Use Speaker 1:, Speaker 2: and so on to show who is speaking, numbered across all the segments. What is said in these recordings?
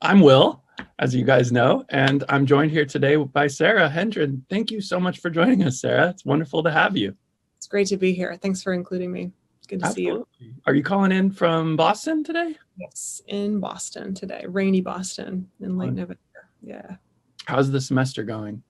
Speaker 1: I'm Will, as you guys know, and I'm joined here today by Sara Hendren. Thank you so much for joining us, Sara. It's wonderful to have you.
Speaker 2: It's great to be here. Thanks for including me. It's good to see you.
Speaker 1: Absolutely. Are you calling in from Boston today?
Speaker 2: Yes, in Boston today, rainy Boston in late November. Yeah.
Speaker 1: How's the semester going?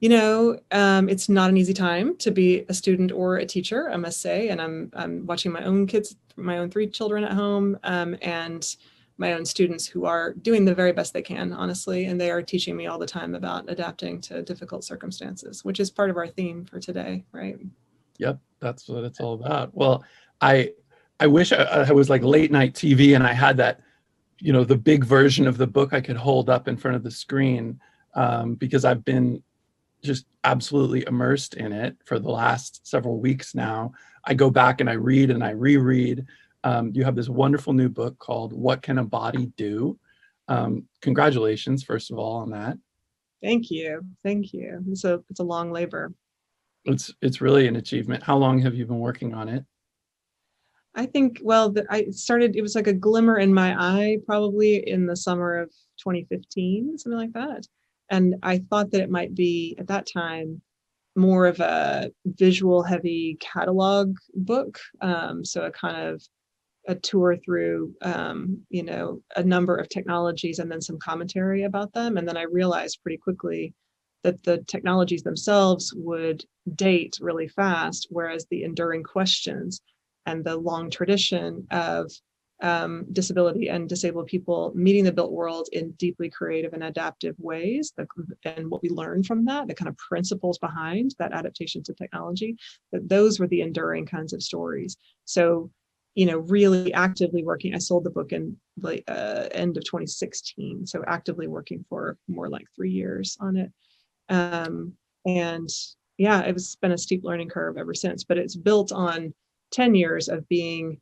Speaker 2: You know, it's not an easy time to be a student or a teacher, I must say. And I'm watching my own kids, my own 3 children at home, and my own students who are doing the very best they can, honestly. And they are teaching me all the time about adapting to difficult circumstances, which is part of our theme for today, right?
Speaker 1: Yep, that's what it's all about. Well, I wish I was like late night TV and I had that, the big version of the book I could hold up in front of the screen, because I've been just absolutely immersed in it for the last several weeks now. I go back and I read and I reread. You have this wonderful new book called What Can a Body Do? Congratulations, first of all, on that.
Speaker 2: Thank you. Thank you. It's a long labor.
Speaker 1: It's really an achievement. How long have you been working on it?
Speaker 2: I think, well, it was like a glimmer in my eye, probably in the summer of 2015, something like that. And I thought that it might be, at that time, more of a visual heavy catalog book. So a kind of a tour through, a number of technologies and then some commentary about them. And then I realized pretty quickly that the technologies themselves would date really fast, whereas the enduring questions and the long tradition of disability and disabled people meeting the built world in deeply creative and adaptive ways, and what we learn from that, the kind of principles behind that adaptation to technology, that those were the enduring kinds of stories. So, really actively working, I sold the book in the end of 2016, so actively working for more like 3 years on it. And yeah, it's been a steep learning curve ever since, but it's built on 10 years of being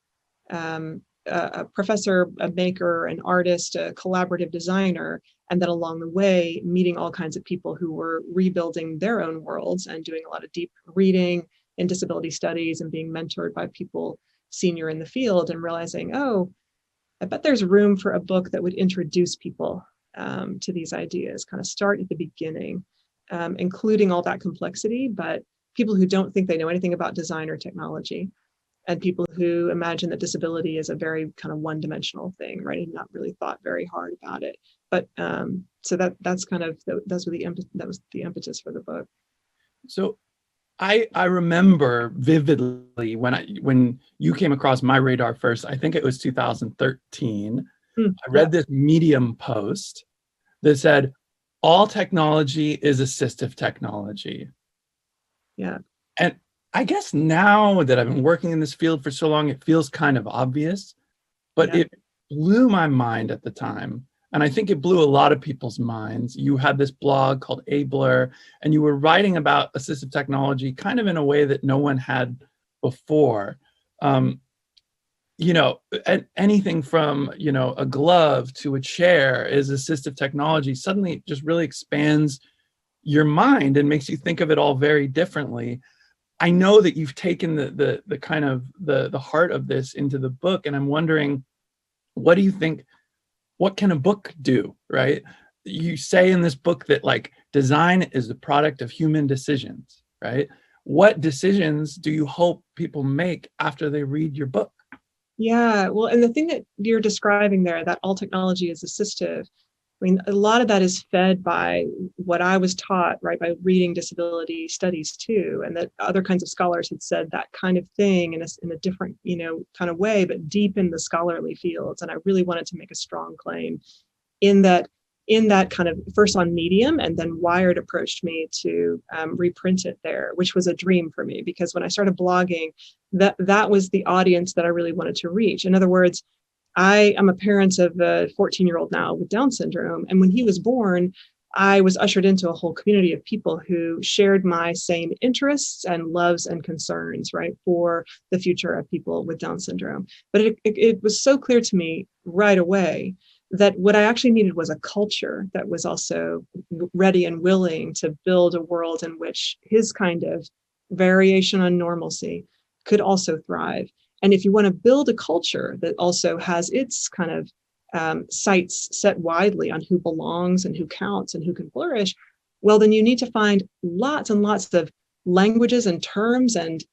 Speaker 2: a professor, a maker, an artist, a collaborative designer, and then along the way, meeting all kinds of people who were rebuilding their own worlds and doing a lot of deep reading in disability studies and being mentored by people senior in the field and realizing, oh, I bet there's room for a book that would introduce people to these ideas, kind of start at the beginning, including all that complexity, but people who don't think they know anything about design or technology, and people who imagine that disability is a very kind of one-dimensional thing, right, and not really thought very hard about it. But so that's kind of that was the impetus for the book.
Speaker 1: So I remember vividly when you came across my radar first. I think it was 2013. I read this Medium post that said, all technology is assistive technology.
Speaker 2: Yeah.
Speaker 1: And I guess now that I've been working in this field for so long, it feels kind of obvious, but it blew my mind at the time. And I think it blew a lot of people's minds. You had this blog called Abler, and you were writing about assistive technology kind of in a way that no one had before. Anything from, a glove to a chair is assistive technology. Suddenly it just really expands your mind and makes you think of it all very differently. I know that you've taken the kind of the heart of this into the book, and I'm wondering, what do you think, what can a book do, right? You say in this book that like design is the product of human decisions, right? What decisions do you hope people make after they read your book?
Speaker 2: Yeah, well, and the thing that you're describing there, that all technology is assistive, I mean, a lot of that is fed by what I was taught, right, by reading disability studies too, and that other kinds of scholars had said that kind of thing in a different, kind of way, but deep in the scholarly fields. And I really wanted to make a strong claim in that kind of first on Medium, and then Wired approached me to reprint it there, which was a dream for me, because when I started blogging, that was the audience that I really wanted to reach. In other words, I am a parent of a 14-year-old now with Down syndrome. And when he was born, I was ushered into a whole community of people who shared my same interests and loves and concerns, right, for the future of people with Down syndrome. But it was so clear to me right away that what I actually needed was a culture that was also ready and willing to build a world in which his kind of variation on normalcy could also thrive. And if you want to build a culture that also has its kind of sights set widely on who belongs and who counts and who can flourish, well, then you need to find lots and lots of languages and terms and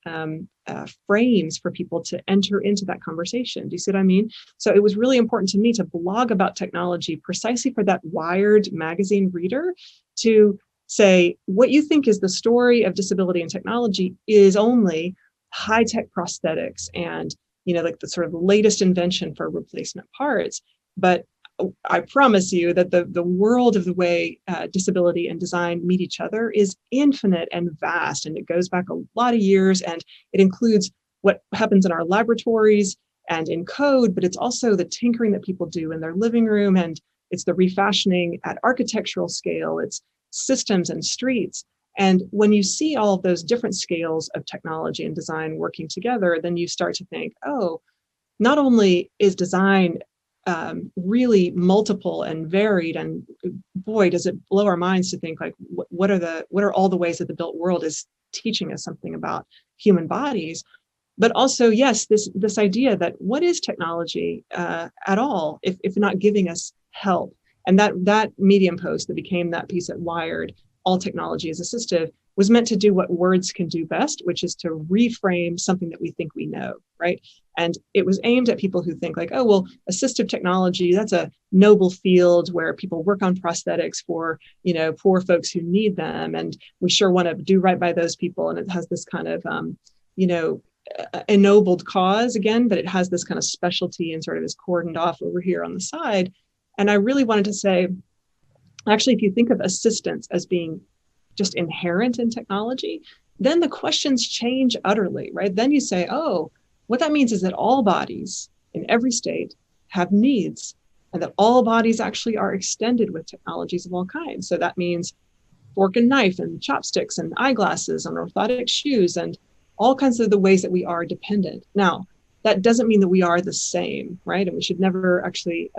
Speaker 2: frames for people to enter into that conversation. Do you see what I mean? So it was really important to me to blog about technology precisely for that Wired magazine reader, to say what you think is the story of disability and technology is only high-tech prosthetics and, like the sort of latest invention for replacement parts. But I promise you that the world of the way disability and design meet each other is infinite and vast, and it goes back a lot of years, and it includes what happens in our laboratories and in code, but it's also the tinkering that people do in their living room, and it's the refashioning at architectural scale, it's systems and streets. And when you see all of those different scales of technology and design working together, then you start to think, oh, not only is design really multiple and varied, and boy, does it blow our minds to think like, what are all the ways that the built world is teaching us something about human bodies, but also, yes, this idea that what is technology at all if not giving us help. And that Medium post that became that piece at Wired, All Technology is Assistive, was meant to do what words can do best, which is to reframe something that we think we know, right? And it was aimed at people who think like, oh, well, assistive technology, that's a noble field where people work on prosthetics for, poor folks who need them. And we sure want to do right by those people. And it has this kind of, ennobled cause again, but it has this kind of specialty and sort of is cordoned off over here on the side. And I really wanted to say, actually, if you think of assistance as being just inherent in technology, then the questions change utterly, right? Then you say, oh, what that means is that all bodies in every state have needs, and that all bodies actually are extended with technologies of all kinds. So that means fork and knife and chopsticks and eyeglasses and orthotic shoes and all kinds of the ways that we are dependent. Now, that doesn't mean that we are the same, right? And we should never actually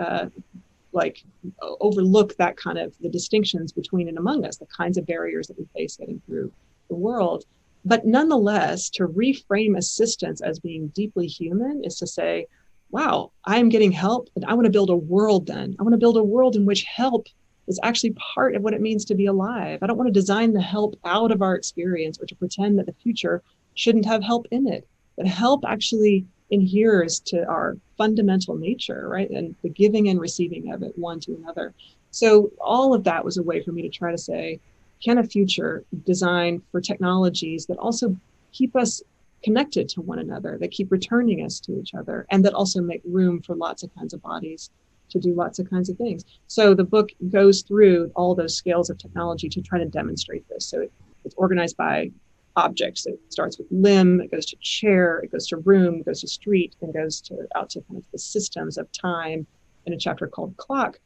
Speaker 2: overlook that kind of the distinctions between and among us, the kinds of barriers that we face getting through the world. But nonetheless, to reframe assistance as being deeply human is to say, wow, I'm getting help, and I want to build a world then. I want to build a world in which help is actually part of what it means to be alive. I don't want to design the help out of our experience or to pretend that the future shouldn't have help in it. That help actually adheres to our fundamental nature, right? And the giving and receiving of it one to another. So all of that was a way for me to try to say, can a future design for technologies that also keep us connected to one another, that keep returning us to each other, and that also make room for lots of kinds of bodies to do lots of kinds of things. So the book goes through all those scales of technology to try to demonstrate this. So it's organized by objects. It starts with limb, it goes to chair, it goes to room, it goes to street, and goes out to kind of the systems of time in a chapter called Clock.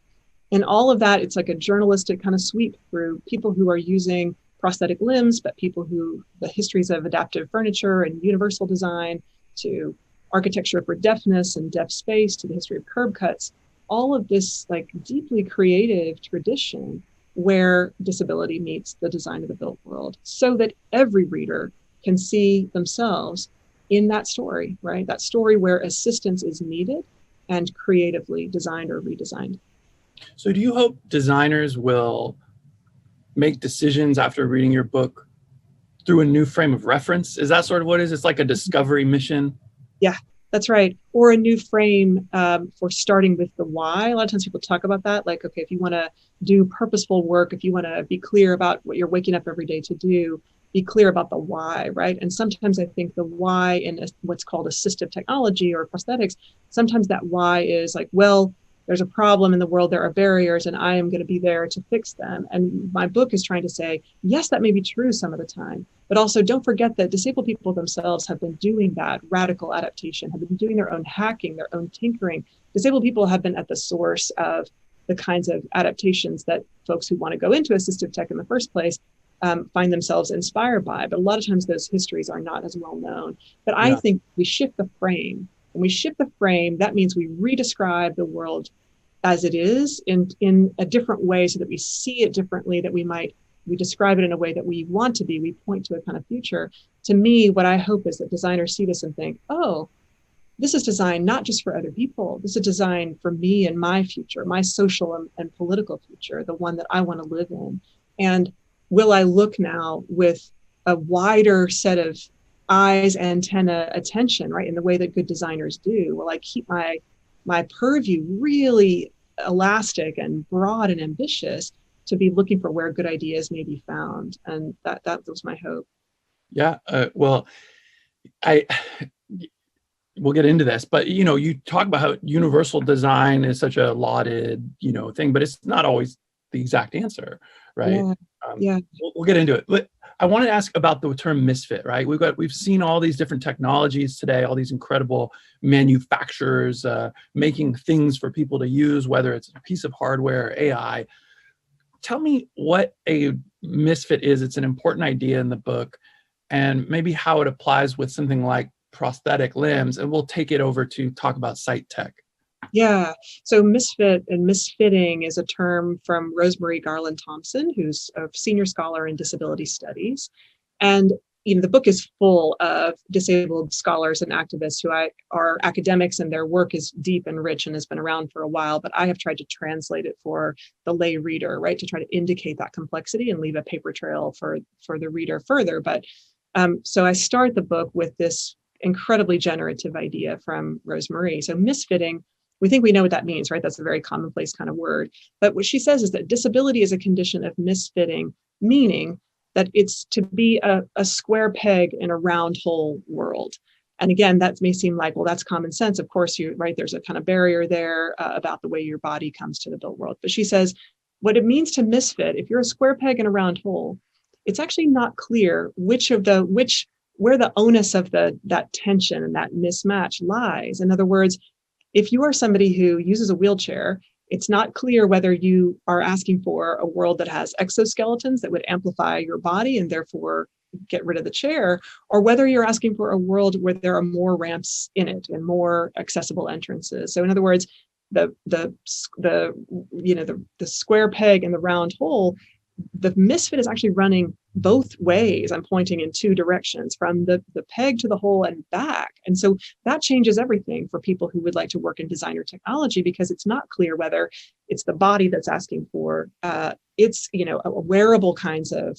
Speaker 2: And all of that, it's like a journalistic kind of sweep through people who are using prosthetic limbs, but people who, the histories of adaptive furniture and universal design, to architecture for deafness and deaf space, to the history of curb cuts, all of this like deeply creative tradition where disability meets the design of the built world, so that every reader can see themselves in that story, right? That story where assistance is needed and creatively designed or redesigned.
Speaker 1: So do you hope designers will make decisions after reading your book through a new frame of reference? Is that sort of what it is? It's like a discovery mission?
Speaker 2: Yeah, that's right. Or a new frame for starting with the why. A lot of times people talk about that. Like, okay, if you want to do purposeful work, if you want to be clear about what you're waking up every day to do, be clear about the why, right? And sometimes I think the why in what's called assistive technology or prosthetics, sometimes that why is like, well, there's a problem in the world, there are barriers, and I am going to be there to fix them. And my book is trying to say, yes, that may be true some of the time, but also don't forget that disabled people themselves have been doing that radical adaptation, have been doing their own hacking, their own tinkering. Disabled people have been at the source of the kinds of adaptations that folks who want to go into assistive tech in the first place find themselves inspired by. But a lot of times those histories are not as well known. But I think we shift the frame. When we shift the frame, that means we redescribe the world as it is in a different way, so that we see it differently, that we describe it in a way that we want to be. We point to a kind of future. To me, what I hope is that designers see this and think, oh, this is designed not just for other people. This is designed for me and my future, my social and political future, the one that I want to live in. And will I look now with a wider set of eyes, antenna, attention, right, in the way that good designers do? Will I keep my purview really elastic and broad and ambitious to be looking for where good ideas may be found? And that was my hope.
Speaker 1: Yeah. Well, I we'll get into this, but you talk about how universal design is such a lauded thing, but it's not always the exact answer, right?
Speaker 2: Yeah. Yeah.
Speaker 1: We'll get into it. But I want to ask about the term misfit, right? We've seen all these different technologies today, all these incredible manufacturers making things for people to use, whether it's a piece of hardware or AI. Tell me what a misfit is. It's an important idea in the book, and maybe how it applies with something like prosthetic limbs, and we'll take it over to talk about sight tech.
Speaker 2: Yeah. So misfit and misfitting is a term from Rosemary Garland Thompson, who's a senior scholar in disability studies. And the book is full of disabled scholars and activists who are academics, and their work is deep and rich and has been around for a while. But I have tried to translate it for the lay reader, right, to try to indicate that complexity and leave a paper trail for the reader further. But so I start the book with this incredibly generative idea from Rosemary. So misfitting, we think we know what that means, right? That's a very commonplace kind of word. But what she says is that disability is a condition of misfitting, meaning that it's to be a square peg in a round hole world. And again, that may seem like, well, that's common sense. Of course, right, there's a kind of barrier there about the way your body comes to the built world. But she says, what it means to misfit, if you're a square peg in a round hole, it's actually not clear where the onus of that tension and that mismatch lies. In other words, if you are somebody who uses a wheelchair, it's not clear whether you are asking for a world that has exoskeletons that would amplify your body and therefore get rid of the chair, or whether you're asking for a world where there are more ramps in it and more accessible entrances. So in other words, the square peg in the round hole, the misfit is actually running both ways. I'm pointing in two directions, from the peg to the hole and back. And so that changes everything for people who would like to work in design or technology, because it's not clear whether it's the body that's asking for wearable kinds of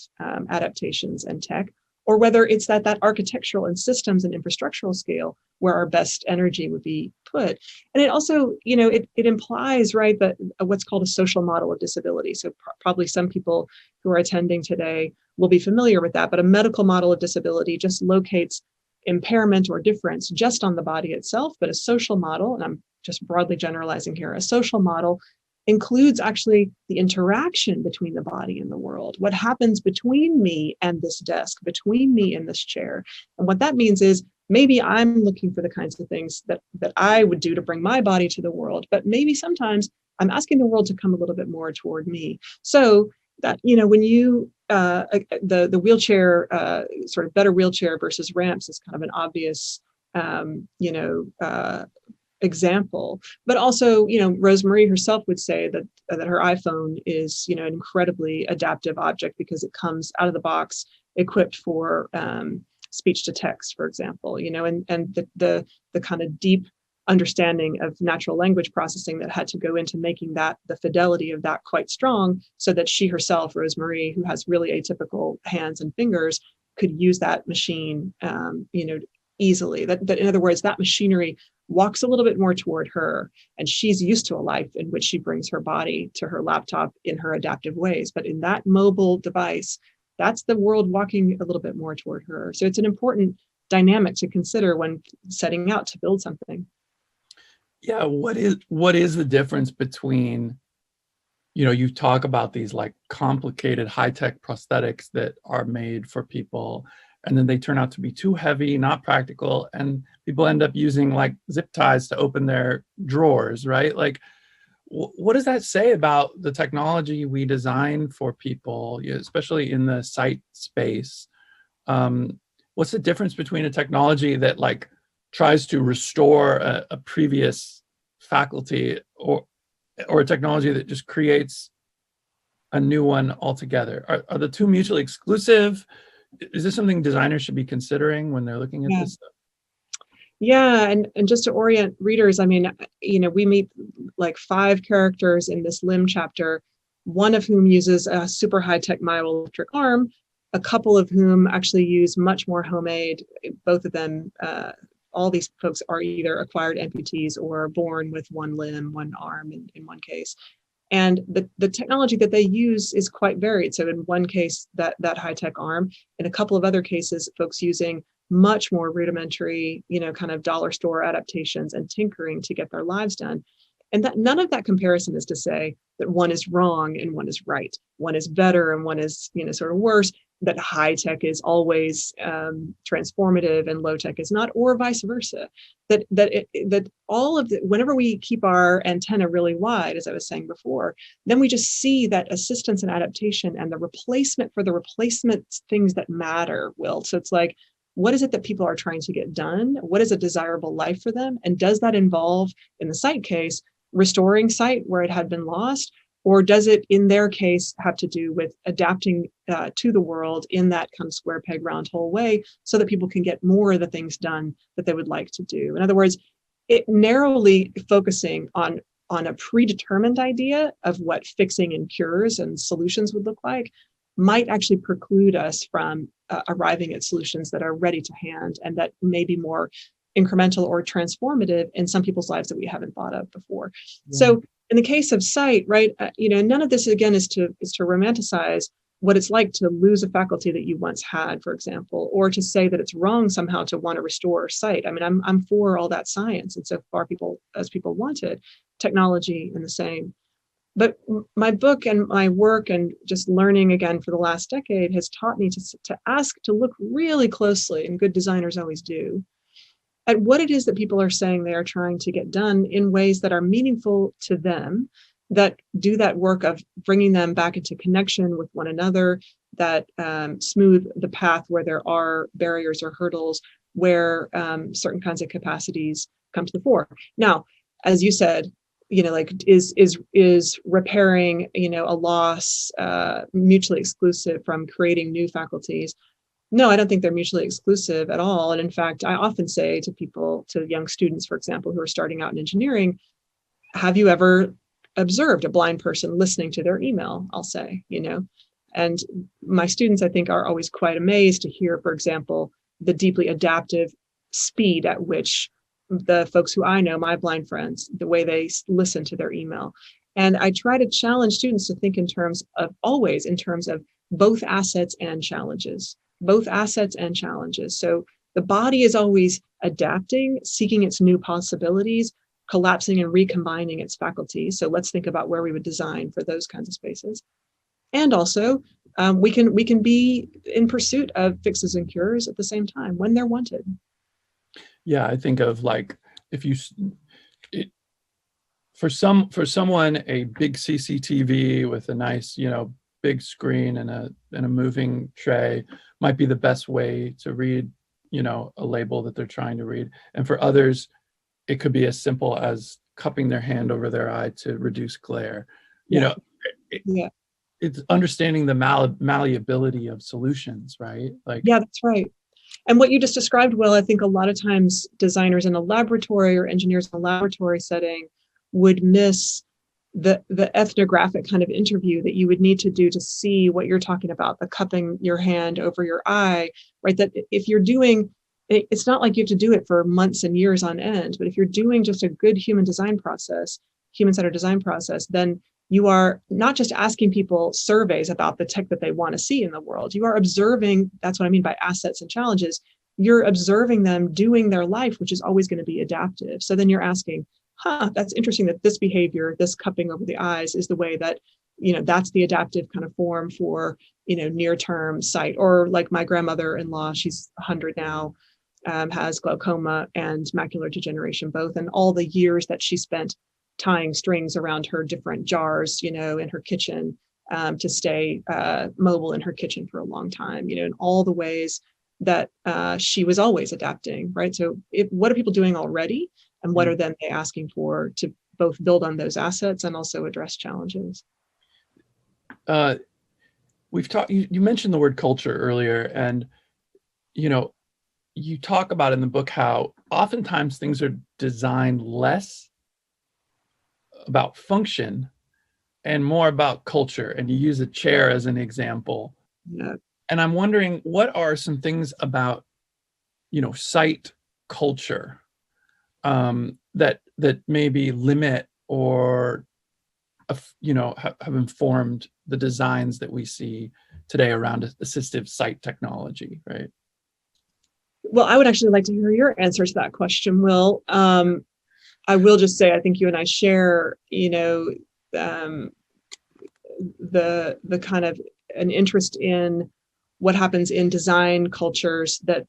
Speaker 2: adaptations and tech, or whether it's that architectural and systems and infrastructural scale where our best energy would be put. And it also, it implies, right, that what's called a social model of disability. So probably some people who are attending today will be familiar with that, but a medical model of disability just locates impairment or difference just on the body itself. But a social model, and I'm just broadly generalizing here, a social model includes actually the interaction between the body and the world, what happens between me and this desk, between me and this chair. And what that means is maybe I'm looking for the kinds of things that I would do to bring my body to the world, but maybe sometimes I'm asking the world to come a little bit more toward me. So that, when you, the wheelchair, sort of better wheelchair versus ramps is kind of an obvious, example. But also, Rosemary herself would say that her iPhone is, an incredibly adaptive object because it comes out of the box equipped for speech to text, for example, and the kind of deep understanding of natural language processing that had to go into making that, the fidelity of that, quite strong, so that she herself, Rosemary, who has really atypical hands and fingers, could use that machine, easily. That in other words, that machinery walks a little bit more toward her, and she's used to a life in which she brings her body to her laptop in her adaptive ways. But in that mobile device, that's the world walking a little bit more toward her. So it's an important dynamic to consider when setting out to build something.
Speaker 1: Yeah, what is the difference between, you talk about these like complicated high-tech prosthetics that are made for people, and then they turn out to be too heavy, not practical, and people end up using like zip ties to open their drawers, right? Like, what does that say about the technology we design for people, especially in the sight space? What's the difference between a technology that like tries to restore a previous faculty, or a technology that just creates a new one altogether? Are the two mutually exclusive? Is this something designers should be considering when they're looking at this stuff?
Speaker 2: Yeah, and just to orient readers, I mean, we meet like 5 characters in this limb chapter, one of whom uses a super high-tech myoelectric arm, a couple of whom actually use much more homemade, both of them, all these folks are either acquired amputees or born with one limb, one arm in one case. And the technology that they use is quite varied. So in one case, that high-tech arm, in a couple of other cases, folks using much more rudimentary, kind of dollar store adaptations and tinkering to get their lives done. And that none of that comparison is to say that one is wrong and one is right. One is better and one is, sort of worse. That high tech is always transformative and low tech is not, or vice versa. That all of the, whenever we keep our antenna really wide, as I was saying before, then we just see that assistance and adaptation and the replacement for the replacement things that matter will. So it's like, what is it that people are trying to get done? What is a desirable life for them? And does that involve, in the sight case, restoring sight where it had been lost? Or does it, in their case, have to do with adapting to the world in that kind of square peg round hole way so that people can get more of the things done that they would like to do? In other words, it narrowly focusing on a predetermined idea of what fixing and cures and solutions would look like might actually preclude us from arriving at solutions that are ready to hand and that may be more incremental or transformative in some people's lives that we haven't thought of before. Yeah. So in the case of sight, right, none of this again is to romanticize what it's like to lose a faculty that you once had, for example, or to say that it's wrong somehow to want to restore sight. I mean, I'm for all that science, and so far people wanted technology in the same. But my book and my work and just learning again for the last decade has taught me to look really closely, and good designers always do, at what it is that people are saying they are trying to get done in ways that are meaningful to them, that do that work of bringing them back into connection with one another, that smooth the path where there are barriers or hurdles, where certain kinds of capacities come to the fore. Now, as you said, like is repairing, a loss mutually exclusive from creating new faculties? No, I don't think they're mutually exclusive at all. And in fact, I often say to people, to young students, for example, who are starting out in engineering, have you ever observed a blind person listening to their email? I'll say, and my students, I think, are always quite amazed to hear, for example, the deeply adaptive speed at which the folks who I know, my blind friends, the way they listen to their email. And I try to challenge students to think in terms of both assets and challenges. So the body is always adapting, seeking its new possibilities, collapsing and recombining its faculties. So let's think about where we would design for those kinds of spaces. And also, we can be in pursuit of fixes and cures at the same time when they're wanted.
Speaker 1: Yeah, I think of like if you for someone a big CCTV with a nice big screen and a moving tray might be the best way to read a label that they're trying to read, and for others it could be as simple as cupping their hand over their eye to reduce glare. It's understanding the malleability of solutions, right? Like,
Speaker 2: yeah, that's right. And what you just described, Will, I think a lot of times designers in a laboratory or engineers in a laboratory setting would miss the ethnographic kind of interview that you would need to do to see what you're talking about, the cupping your hand over your eye, right? That if you're doing, it's not like you have to do it for months and years on end, but if you're doing just a good human-centered design process, then you are not just asking people surveys about the tech that they want to see in the world. You are observing, that's what I mean by assets and challenges. You're observing them doing their life, which is always going to be adaptive. So then you're asking, that's interesting that this behavior, this cupping over the eyes is the way that, that's the adaptive kind of form for, near-term sight. Or like my grandmother-in-law, she's 100 now, has glaucoma and macular degeneration both, and all the years that she spent tying strings around her different jars, in her kitchen to stay mobile in her kitchen for a long time, in all the ways that she was always adapting, right? So what are people doing already? And what are then they asking for to both build on those assets and also address challenges?
Speaker 1: We've talked, you mentioned the word culture earlier, and, you talk about in the book how oftentimes things are designed less about function and more about culture. And you use a chair as an example.
Speaker 2: Yeah.
Speaker 1: And I'm wondering, what are some things about, site culture that maybe limit or have informed the designs that we see today around assistive sight technology, right?
Speaker 2: Well, I would actually like to hear your answer to that question, Will. I will just say, I think you and I share, the kind of an interest in what happens in design cultures that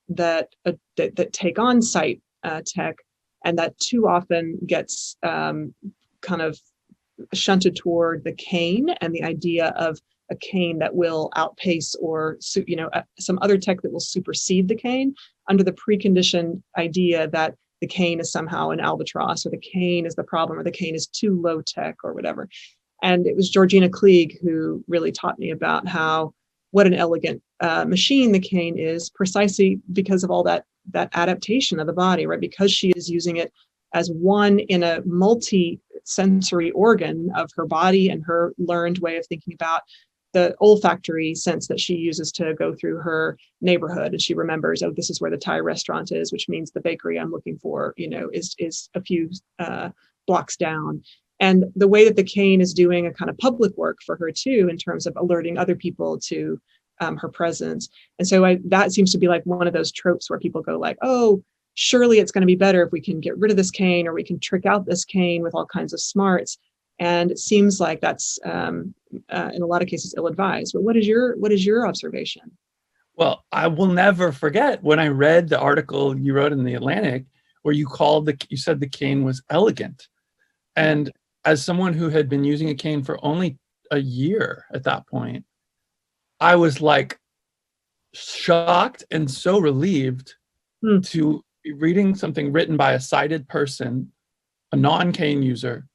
Speaker 2: take on sight tech, and that too often gets kind of shunted toward the cane and the idea of a cane that will outpace or some other tech that will supersede the cane, under the preconditioned idea that the cane is somehow an albatross, or the cane is the problem, or the cane is too low tech, or whatever. And it was Georgina Klieg who really taught me about what an elegant machine the cane is, precisely because of all that adaptation of the body, right? Because she is using it as one in a multi-sensory organ of her body and her learned way of thinking about the olfactory sense that she uses to go through her neighborhood. And she remembers, oh, this is where the Thai restaurant is, which means the bakery I'm looking for, is a few blocks down. And the way that the cane is doing a kind of public work for her too, in terms of alerting other people to her presence. And so that seems to be like one of those tropes where people go like, oh, surely it's going to be better if we can get rid of this cane, or we can trick out this cane with all kinds of smarts. And it seems like that's in a lot of cases ill-advised. But what is your observation?
Speaker 1: Well, I will never forget when I read the article you wrote in the Atlantic where you said the cane was elegant. And as someone who had been using a cane for only a year at that point, I was like shocked and so relieved to be reading something written by a sighted person, a non-cane user,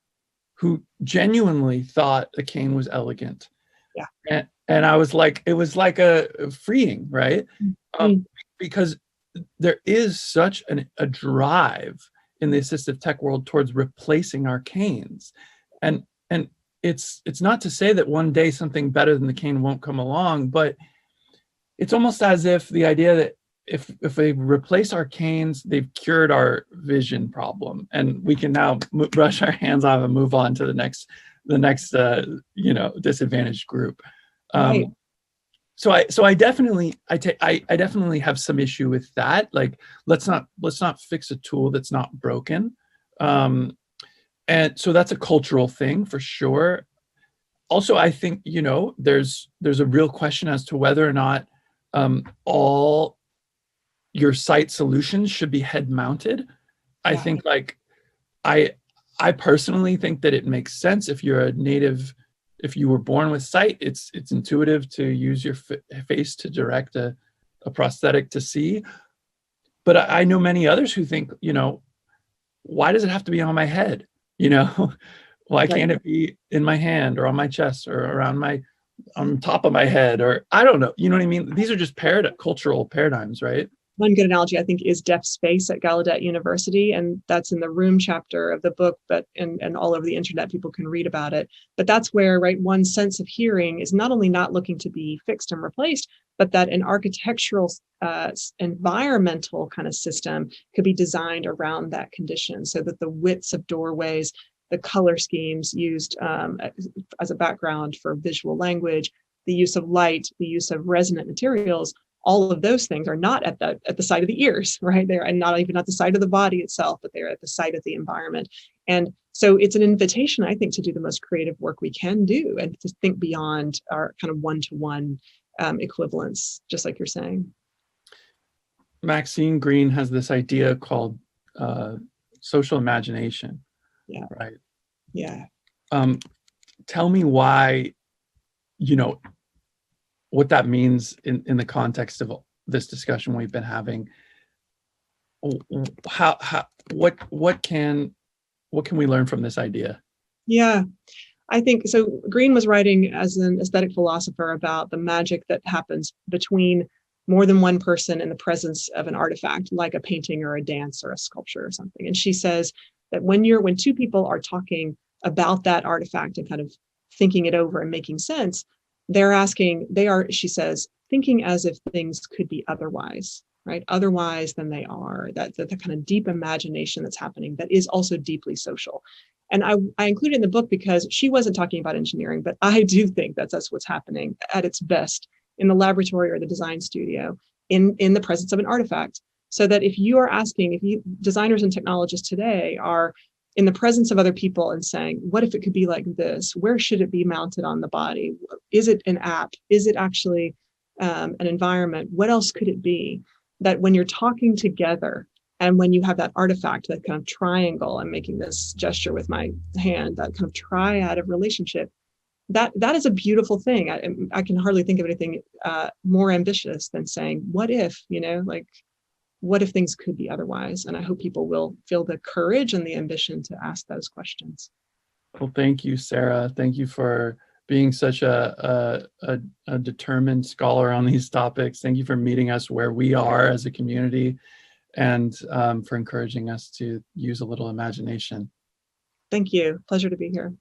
Speaker 1: who genuinely thought the cane was elegant.
Speaker 2: Yeah.
Speaker 1: And I was like, it was like a freeing, right? Because there is such a drive in the assistive tech world towards replacing our canes. And it's not to say that one day something better than the cane won't come along, but it's almost as if the idea that if they replace our canes, they've cured our vision problem, and we can now brush our hands off and move on to the next disadvantaged group.
Speaker 2: Right.
Speaker 1: So I definitely have some issue with that. Like, let's not fix a tool that's not broken. And so that's a cultural thing for sure. Also, I think, there's a real question as to whether or not all your sight solutions should be head mounted. I think I personally think that it makes sense if you're if you were born with sight, it's intuitive to use your face to direct a prosthetic to see. But I know many others who think, why does it have to be on my head? Why can't it be in my hand or on my chest or on top of my head, or I don't know, you know what I mean? These are just cultural paradigms, right?
Speaker 2: One good analogy, I think, is deaf space at Gallaudet University, and that's in the room chapter of the book, but and all over the internet, people can read about it. But that's where, right, one sense of hearing is not only not looking to be fixed and replaced, but that an architectural, environmental kind of system could be designed around that condition, so that the widths of doorways, the color schemes used as a background for visual language, the use of light, the use of resonant materials, all of those things are not at the side of the ears, right? They're not even at the side of the body itself, but they're at the side of the environment. And so it's an invitation, I think, to do the most creative work we can do and to think beyond our kind of one-to-one equivalence, just like you're saying.
Speaker 1: Maxine Green has this idea called social imagination.
Speaker 2: Yeah.
Speaker 1: Right.
Speaker 2: Yeah.
Speaker 1: Tell me why, what that means in the context of this discussion we've been having. What can we learn from this idea?
Speaker 2: Yeah, I think so. Green was writing as an aesthetic philosopher about the magic that happens between more than one person in the presence of an artifact, like a painting or a dance or a sculpture or something. And she says that when two people are talking about that artifact and kind of thinking it over and making sense, she says, thinking as if things could be otherwise, right? Otherwise than they are, that the kind of deep imagination that's happening that is also deeply social. And I included it in the book because she wasn't talking about engineering, but I do think that's what's happening at its best in the laboratory or the design studio in the presence of an artifact. So that if designers and technologists today are in the presence of other people and saying, what if it could be like this? Where should it be mounted on the body? Is it an app? Is it actually an environment? What else could it be? That when you're talking together and when you have that artifact, that kind of triangle, I'm making this gesture with my hand, that kind of triad of relationship, that is a beautiful thing. I can hardly think of anything more ambitious than saying, what if, what if things could be otherwise? And I hope people will feel the courage and the ambition to ask those questions.
Speaker 1: Well, thank you, Sara. Thank you for being such a determined scholar on these topics. Thank you for meeting us where we are as a community, and for encouraging us to use a little imagination.
Speaker 2: Thank you. Pleasure to be here.